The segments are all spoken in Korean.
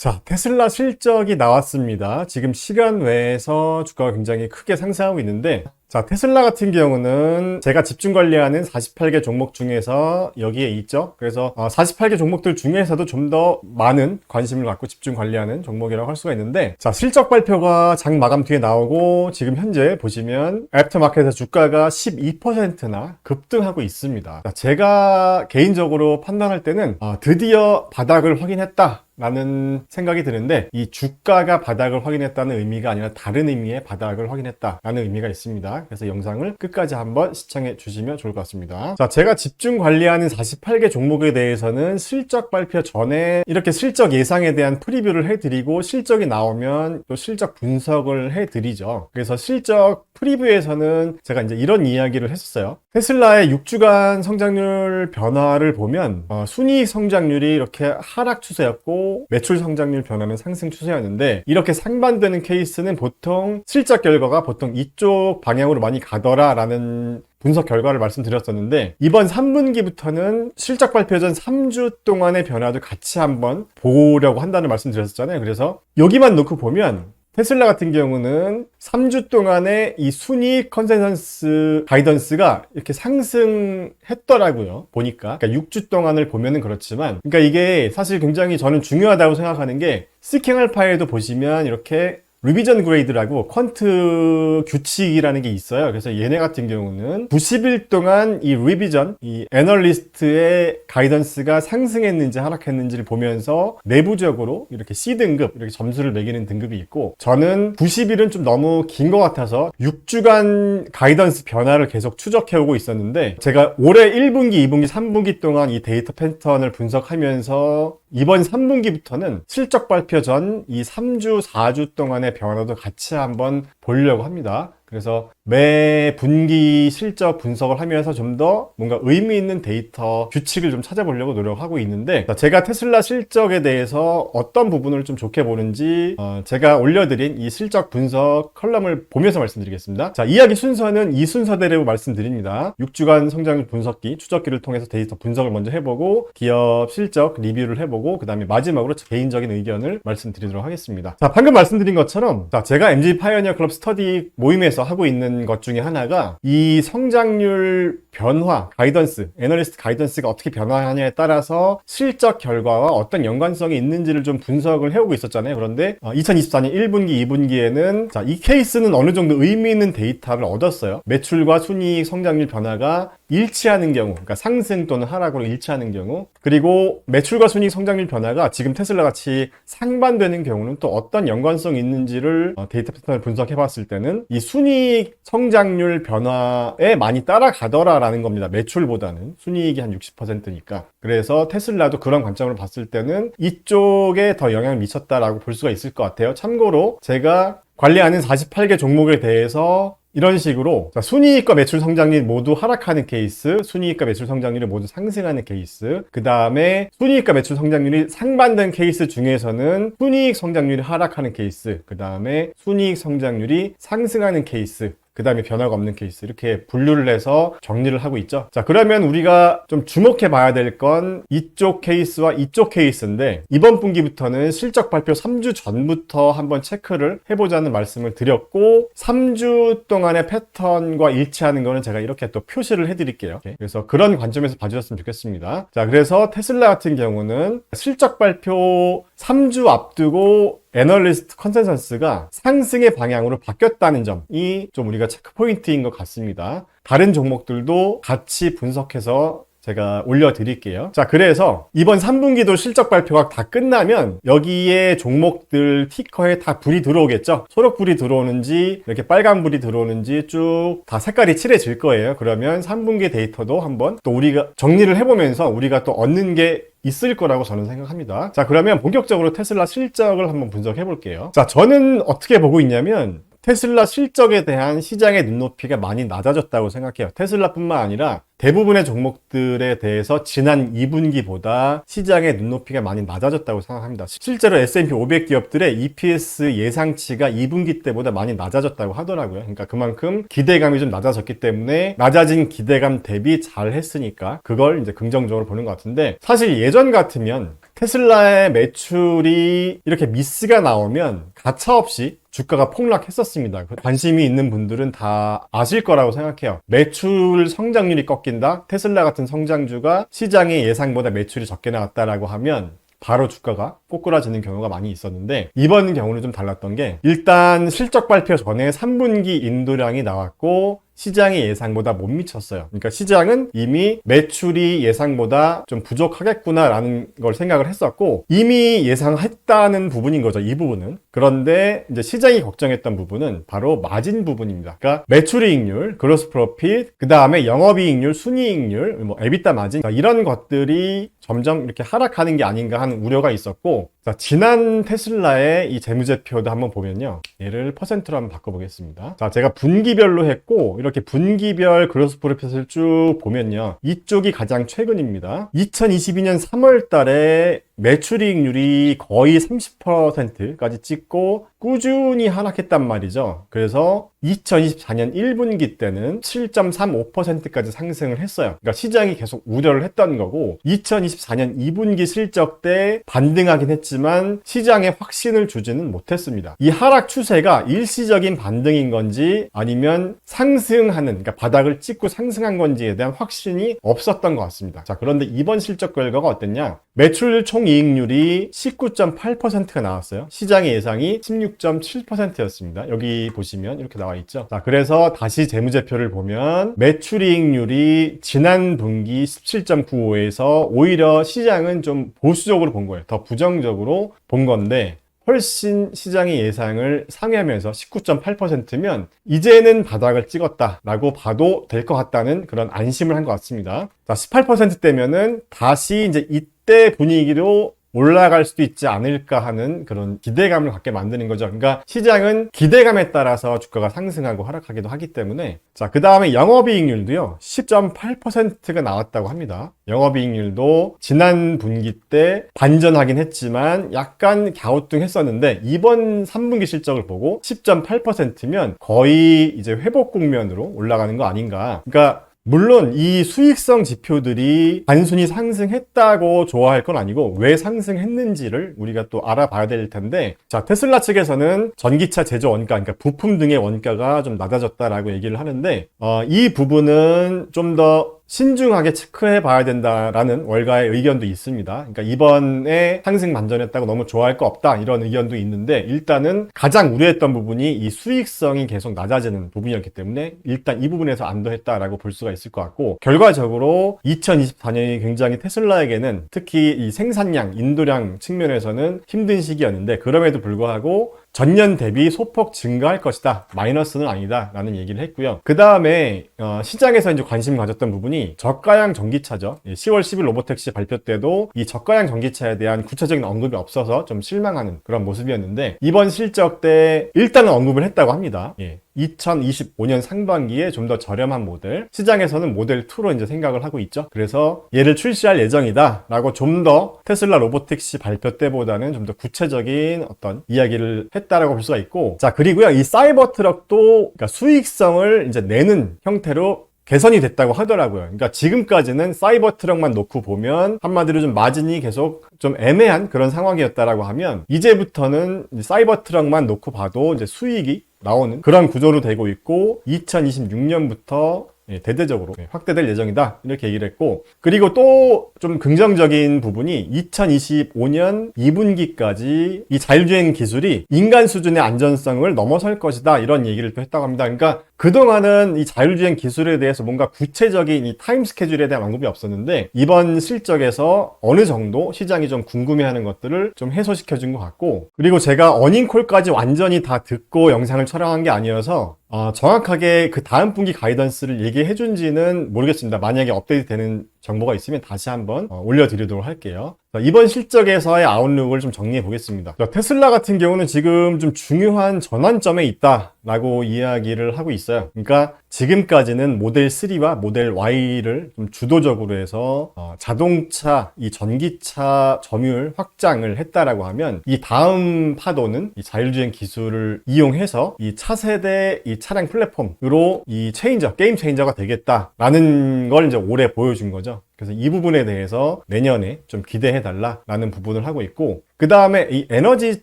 자, 테슬라 실적이 나왔습니다. 지금 시간 외에서 주가가 굉장히 크게 상승하고 있는데, 자, 테슬라 같은 경우는 제가 집중 관리하는 48개 종목 중에서 여기에 있죠. 그래서 48개 종목들 중에서도 좀 더 많은 관심을 갖고 집중 관리하는 종목이라고 할 수가 있는데, 자, 실적 발표가 장 마감 뒤에 나오고 지금 현재 보시면 애프터마켓에서 주가가 12%나 급등하고 있습니다. 자, 제가 개인적으로 판단할 때는 드디어 바닥을 확인했다 라는 생각이 드는데, 이 주가가 바닥을 확인했다는 의미가 아니라 다른 의미의 바닥을 확인했다라는 의미가 있습니다. 그래서 영상을 끝까지 한번 시청해 주시면 좋을 것 같습니다. 자, 제가 집중 관리하는 48개 종목에 대해서는 실적 발표 전에 이렇게 실적 예상에 대한 프리뷰를 해드리고, 실적이 나오면 또 실적 분석을 해드리죠. 그래서 실적 프리뷰에서는 제가 이제 이런 이야기를 했었어요. 테슬라의 6주간 성장률 변화를 보면 순이익 성장률이 이렇게 하락 추세였고 매출 성장률 변화는 상승 추세였는데, 이렇게 상반되는 케이스는 보통 실적 결과가 보통 이쪽 방향으로 많이 가더라 라는 분석 결과를 말씀드렸었는데, 이번 3분기부터는 실적 발표 전 3주 동안의 변화도 같이 한번 보려고 한다는 말씀드렸었잖아요. 그래서 여기만 놓고 보면 테슬라 같은 경우는 3주 동안의 이 순이익 컨센서스 가이던스가 이렇게 상승했더라고요. 보니까. 그러니까 6주 동안을 보면은 그렇지만, 그러니까 이게 사실 굉장히 저는 중요하다고 생각하는 게, 시킹 알파에도 보시면 이렇게 리비전 그레이드라고 퀀트 규칙이라는 게 있어요. 그래서 얘네 같은 경우는 90일 동안 이 리비전, 이 애널리스트의 가이던스가 상승했는지 하락했는지를 보면서 내부적으로 이렇게 C등급, 이렇게 점수를 매기는 등급이 있고, 저는 90일은 좀 너무 긴 것 같아서 6주간 가이던스 변화를 계속 추적해오고 있었는데, 제가 올해 1분기, 2분기, 3분기 동안 이 데이터 패턴을 분석하면서 이번 3분기부터는 실적 발표 전 이 3주, 4주 동안의 변화도 같이 한번 보려고 합니다. 그래서 매 분기 실적 분석을 하면서 좀 더 뭔가 의미 있는 데이터 규칙을 좀 찾아보려고 노력하고 있는데, 제가 테슬라 실적에 대해서 어떤 부분을 좀 좋게 보는지 제가 올려드린 이 실적 분석 컬럼을 보면서 말씀드리겠습니다. 자, 이야기 순서는 이 순서대로 말씀드립니다. 6주간 성장률 분석기, 추적기를 통해서 데이터 분석을 먼저 해보고, 기업 실적 리뷰를 해보고, 그 다음에 마지막으로 개인적인 의견을 말씀드리도록 하겠습니다. 자, 방금 말씀드린 것처럼 제가 MG 파이오니어 클럽 스터디 모임에서 하고 있는 것 중에 하나가 이 성장률 변화, 가이던스, 애널리스트 가이던스가 어떻게 변화하냐에 따라서 실적 결과와 어떤 연관성이 있는지를 좀 분석을 해오고 있었잖아요. 그런데 2024년 1분기, 2분기에는 자, 이 케이스는 어느 정도 의미 있는 데이터를 얻었어요. 매출과 순이익 성장률 변화가 일치하는 경우, 그러니까 상승 또는 하락으로 일치하는 경우, 그리고 매출과 순이익 성장률 변화가 지금 테슬라 같이 상반되는 경우는 또 어떤 연관성이 있는지를 데이터 패턴을 분석해 봤을 때는 이 순이익 성장률 변화에 많이 따라가더라라는 겁니다. 매출보다는. 순이익이 한 60%니까. 그래서 테슬라도 그런 관점으로 봤을 때는 이쪽에 더 영향을 미쳤다라고 볼 수가 있을 것 같아요. 참고로 제가 관리하는 48개 종목에 대해서 이런 식으로 순이익과 매출 성장률이 모두 하락하는 케이스, 순이익과 매출 성장률이 모두 상승하는 케이스, 그 다음에 순이익과 매출 성장률이 상반된 케이스 중에서는 순이익 성장률이 하락하는 케이스, 그 다음에 순이익 성장률이 상승하는 케이스, 그 다음에 변화가 없는 케이스, 이렇게 분류를 해서 정리를 하고 있죠. 자, 그러면 우리가 좀 주목해 봐야 될 건 이쪽 케이스와 이쪽 케이스인데, 이번 분기부터는 실적 발표 3주 전부터 한번 체크를 해보자는 말씀을 드렸고, 3주 동안의 패턴과 일치하는 거는 제가 이렇게 또 표시를 해드릴게요. 그래서 그런 관점에서 봐주셨으면 좋겠습니다. 자, 그래서 테슬라 같은 경우는 실적 발표 3주 앞두고 애널리스트 컨센서스가 상승의 방향으로 바뀌었다는 점이 좀 우리가 체크 포인트인 것 같습니다. 다른 종목들도 같이 분석해서 제가 올려드릴게요. 자, 그래서 이번 3분기도 실적 발표가 다 끝나면 여기에 종목들 티커에 다 불이 들어오겠죠. 초록불이 들어오는지 이렇게 빨간불이 들어오는지 쭉 다 색깔이 칠해질 거예요. 그러면 3분기 데이터도 한번 또 우리가 정리를 해보면서 우리가 또 얻는 게 있을 거라고 저는 생각합니다. 자, 그러면 본격적으로 테슬라 실적을 한번 분석해 볼게요. 자, 저는 어떻게 보고 있냐면 테슬라 실적에 대한 시장의 눈높이가 많이 낮아졌다고 생각해요. 테슬라뿐만 아니라 대부분의 종목들에 대해서 지난 2분기보다 시장의 눈높이가 많이 낮아졌다고 생각합니다. 실제로 S&P 500 기업들의 EPS 예상치가 2분기 때보다 많이 낮아졌다고 하더라고요. 그러니까 그만큼 기대감이 좀 낮아졌기 때문에 낮아진 기대감 대비 잘 했으니까 그걸 이제 긍정적으로 보는 것 같은데, 사실 예전 같으면 테슬라의 매출이 이렇게 미스가 나오면 가차없이 주가가 폭락했었습니다. 관심이 있는 분들은 다 아실 거라고 생각해요. 매출 성장률이 꺾인다? 테슬라 같은 성장주가 시장의 예상보다 매출이 적게 나왔다라고 하면 바로 주가가 꼬꾸라지는 경우가 많이 있었는데, 이번 경우는 좀 달랐던 게, 일단 실적 발표 전에 3분기 인도량이 나왔고 시장의 예상보다 못 미쳤어요. 그러니까 시장은 이미 매출이 예상보다 좀 부족하겠구나라는 걸 생각을 했었고, 이미 예상했다는 부분인 거죠, 이 부분은. 그런데 이제 시장이 걱정했던 부분은 바로 마진 부분입니다. 그러니까 매출이익률, 그로스 프로핏, 그 다음에 영업이익률, 순이익률, 뭐 에비타 마진, 이런 것들이 점점 이렇게 하락하는 게 아닌가 하는 우려가 있었고, 자, 지난 테슬라의 이 재무제표도 한번 보면요, 얘를 퍼센트로 한번 바꿔보겠습니다. 자, 제가 분기별로 했고, 이렇게 분기별 그로스 프로핏을 쭉 보면요, 이쪽이 가장 최근입니다. 2022년 3월 달에 매출이익률이 거의 30%까지 찍고 꾸준히 하락했단 말이죠. 그래서 2024년 1분기 때는 7.35%까지 상승을 했어요. 그러니까 시장이 계속 우려를 했던 거고, 2024년 2분기 실적 때 반등하긴 했지만 시장에 확신을 주지는 못했습니다. 이 하락 추세가 일시적인 반등인 건지 아니면 상승하는, 그러니까 바닥을 찍고 상승한 건지에 대한 확신이 없었던 것 같습니다. 자, 그런데 이번 실적 결과가 어땠냐? 매출 총이익률이 19.8%가 나왔어요. 시장의 예상이 16.7%였습니다. 여기 보시면 이렇게 나와 있죠. 자, 그래서 다시 재무제표를 보면 매출이익률이 지난 분기 17.95에서 오히려 시장은 좀 보수적으로 본 거예요. 더 부정적으로 본 건데, 훨씬 시장의 예상을 상회하면서 19.8%면 이제는 바닥을 찍었다라고 봐도 될 것 같다는 그런 안심을 한 것 같습니다. 자, 18%대면은 다시 이제 이때 분위기로 올라갈 수도 있지 않을까 하는 그런 기대감을 갖게 만드는 거죠. 그러니까 시장은 기대감에 따라서 주가가 상승하고 하락하기도 하기 때문에. 자, 그 다음에 영업이익률도요, 10.8%가 나왔다고 합니다. 영업이익률도 지난 분기 때 반전하긴 했지만 약간 갸우뚱했었는데, 이번 3분기 실적을 보고 10.8%면 거의 이제 회복 국면으로 올라가는 거 아닌가. 그러니까 물론 이 수익성 지표들이 단순히 상승했다고 좋아할 건 아니고 왜 상승했는지를 우리가 또 알아봐야 될 텐데, 자, 테슬라 측에서는 전기차 제조 원가, 그러니까 부품 등의 원가가 좀 낮아졌다라고 얘기를 하는데, 이 부분은 좀 더 신중하게 체크해 봐야 된다라는 월가의 의견도 있습니다. 그러니까 이번에 상승 반전했다고 너무 좋아할 거 없다, 이런 의견도 있는데, 일단은 가장 우려했던 부분이 이 수익성이 계속 낮아지는 부분이었기 때문에 일단 이 부분에서 안도했다라고 볼 수가 있을 것 같고, 결과적으로 2024년이 굉장히 테슬라에게는 특히 이 생산량, 인도량 측면에서는 힘든 시기였는데, 그럼에도 불구하고 전년 대비 소폭 증가할 것이다, 마이너스는 아니다 라는 얘기를 했고요. 그 다음에 시장에서 이제 관심 가졌던 부분이 저가형 전기차죠. 10월 10일 로보택시 발표 때도 이 저가형 전기차에 대한 구체적인 언급이 없어서 좀 실망하는 그런 모습이었는데, 이번 실적 때 일단은 언급을 했다고 합니다. 2025년 상반기에 좀 더 저렴한 모델, 시장에서는 모델 2로 이제 생각을 하고 있죠. 그래서 얘를 출시할 예정이다 라고 좀 더 테슬라 로보택시 발표 때보다는 좀 더 구체적인 어떤 이야기를 했다라고 볼 수가 있고, 자, 그리고요, 이 사이버 트럭도 그러니까 수익성을 이제 내는 형태로 개선이 됐다고 하더라고요. 그러니까 지금까지는 사이버 트럭만 놓고 보면 한마디로 좀 마진이 계속 좀 애매한 그런 상황이었다라고 하면, 이제부터는 사이버 트럭만 놓고 봐도 이제 수익이 나오는 그런 구조로 되고 있고, 2026년부터 대대적으로 확대될 예정이다, 이렇게 얘기를 했고, 그리고 또 좀 긍정적인 부분이 2025년 2분기까지 이 자율주행 기술이 인간 수준의 안전성을 넘어설 것이다, 이런 얘기를 또 했다고 합니다. 그러니까 그동안은 이 자율주행 기술에 대해서 뭔가 구체적인 이 타임 스케줄에 대한 언급이 없었는데, 이번 실적에서 어느 정도 시장이 좀 궁금해하는 것들을 좀 해소시켜준 것 같고, 그리고 제가 어닝콜까지 완전히 다 듣고 영상을 촬영한 게 아니어서 정확하게 그 다음 분기 가이던스를 얘기해 준지는 모르겠습니다. 만약에 업데이트 되는 정보가 있으면 다시 한번 올려드리도록 할게요. 이번 실적에서의 아웃룩을 좀 정리해 보겠습니다. 테슬라 같은 경우는 지금 좀 중요한 전환점에 있다라고 이야기를 하고 있어요. 그러니까 지금까지는 모델 3와 모델 Y를 좀 주도적으로 해서 자동차, 이 전기차 점유율 확장을 했다라고 하면 이 다음 파도는 이 자율주행 기술을 이용해서 이 차세대 이 차량 플랫폼으로 이 게임 체인저가 되겠다라는 걸 이제 올해 보여준 거죠. 그래서 이 부분에 대해서 내년에 좀 기대해달라라는 부분을 하고 있고, 그 다음에 이 에너지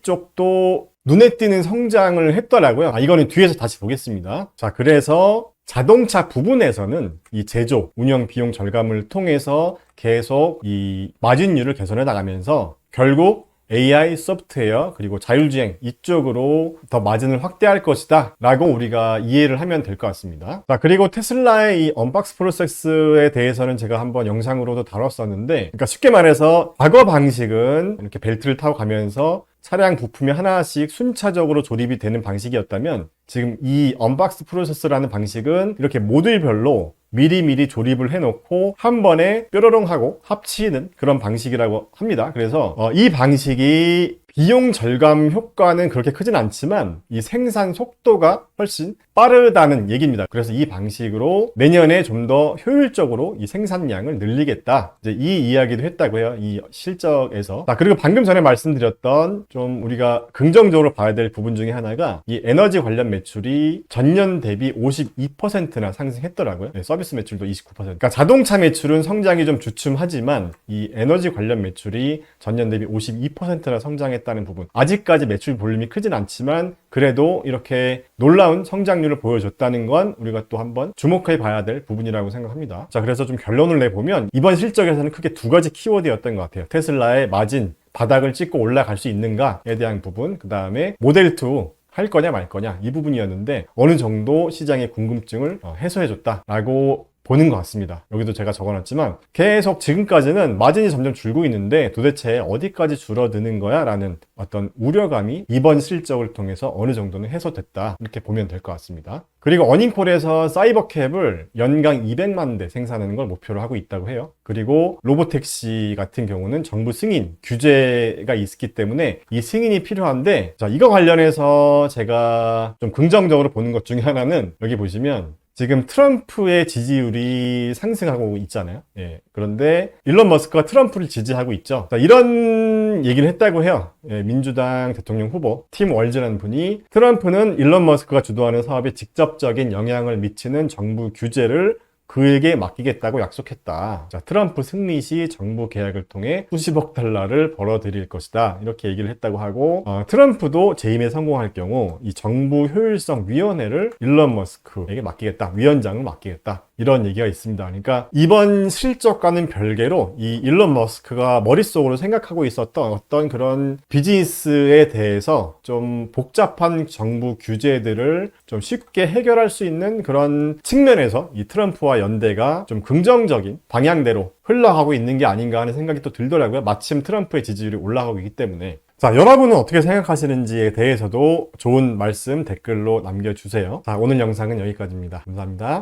쪽도 눈에 띄는 성장을 했더라고요. 이거는 뒤에서 다시 보겠습니다. 자, 그래서 자동차 부분에서는 이 제조, 운영 비용 절감을 통해서 계속 이 마진율을 개선해 나가면서 결국 AI, 소프트웨어, 그리고 자율주행 이쪽으로 더 마진을 확대할 것이다 라고 우리가 이해를 하면 될 것 같습니다. 자, 그리고 테슬라의 이 언박스 프로세스에 대해서는 제가 한번 영상으로도 다뤘었는데, 그러니까 쉽게 말해서 과거 방식은 이렇게 벨트를 타고 가면서 차량 부품이 하나씩 순차적으로 조립이 되는 방식이었다면, 지금 이 언박스 프로세스라는 방식은 이렇게 모듈별로 미리미리 조립을 해놓고 한 번에 뾰로롱 하고 합치는 그런 방식이라고 합니다. 그래서 이 방식이 비용 절감 효과는 그렇게 크진 않지만 이 생산 속도가 훨씬 빠르다는 얘기입니다. 그래서 이 방식으로 내년에 좀 더 효율적으로 이 생산량을 늘리겠다, 이제 이 이야기도 했다고요, 이 실적에서. 자, 그리고 방금 전에 말씀드렸던 좀 우리가 긍정적으로 봐야 될 부분 중에 하나가 이 에너지 관련 매출이 전년 대비 52%나 상승했더라고요. 네, 서비스 매출도 29%. 그러니까 자동차 매출은 성장이 좀 주춤하지만 이 에너지 관련 매출이 전년 대비 52%나 성장했다는 부분. 아직까지 매출 볼륨이 크진 않지만 그래도 이렇게 놀라운 성장률을 보여줬다는 건 우리가 또 한번 주목해 봐야 될 부분이라고 생각합니다. 자, 그래서 좀 결론을 내보면 이번 실적에서는 크게 두 가지 키워드였던 것 같아요. 테슬라의 마진, 바닥을 찍고 올라갈 수 있는가에 대한 부분, 그 다음에 모델2 할 거냐 말 거냐, 이 부분이었는데 어느 정도 시장의 궁금증을 해소해줬다라고 보는 것 같습니다. 여기도 제가 적어놨지만 계속 지금까지는 마진이 점점 줄고 있는데 도대체 어디까지 줄어드는 거야? 라는 어떤 우려감이 이번 실적을 통해서 어느 정도는 해소됐다, 이렇게 보면 될 것 같습니다. 그리고 어닝콜에서 사이버캡을 연간 200만 대 생산하는 걸 목표로 하고 있다고 해요. 그리고 로보택시 같은 경우는 정부 승인, 규제가 있기 때문에 이 승인이 필요한데, 자, 이거 관련해서 제가 좀 긍정적으로 보는 것 중에 하나는 여기 보시면 지금 트럼프의 지지율이 상승하고 있잖아요. 예. 그런데 일론 머스크가 트럼프를 지지하고 있죠. 자, 이런 얘기를 했다고 해요. 예, 민주당 대통령 후보 팀 월즈라는 분이 트럼프는 일론 머스크가 주도하는 사업에 직접적인 영향을 미치는 정부 규제를 그에게 맡기겠다고 약속했다. 자, 트럼프 승리 시 정부 계약을 통해 수십억 달러를 벌어들일 것이다, 이렇게 얘기를 했다고 하고, 트럼프도 재임에 성공할 경우 이 정부 효율성 위원회를 일론 머스크에게 맡기겠다, 위원장을 맡기겠다, 이런 얘기가 있습니다. 그러니까 이번 실적과는 별개로 이 일론 머스크가 머릿속으로 생각하고 있었던 어떤 그런 비즈니스에 대해서 좀 복잡한 정부 규제들을 좀 쉽게 해결할 수 있는 그런 측면에서 이 트럼프와 연대가 좀 긍정적인 방향대로 흘러가고 있는 게 아닌가 하는 생각이 또 들더라고요. 마침 트럼프의 지지율이 올라가고 있기 때문에. 자, 여러분은 어떻게 생각하시는지에 대해서도 좋은 말씀 댓글로 남겨주세요. 자, 오늘 영상은 여기까지입니다. 감사합니다.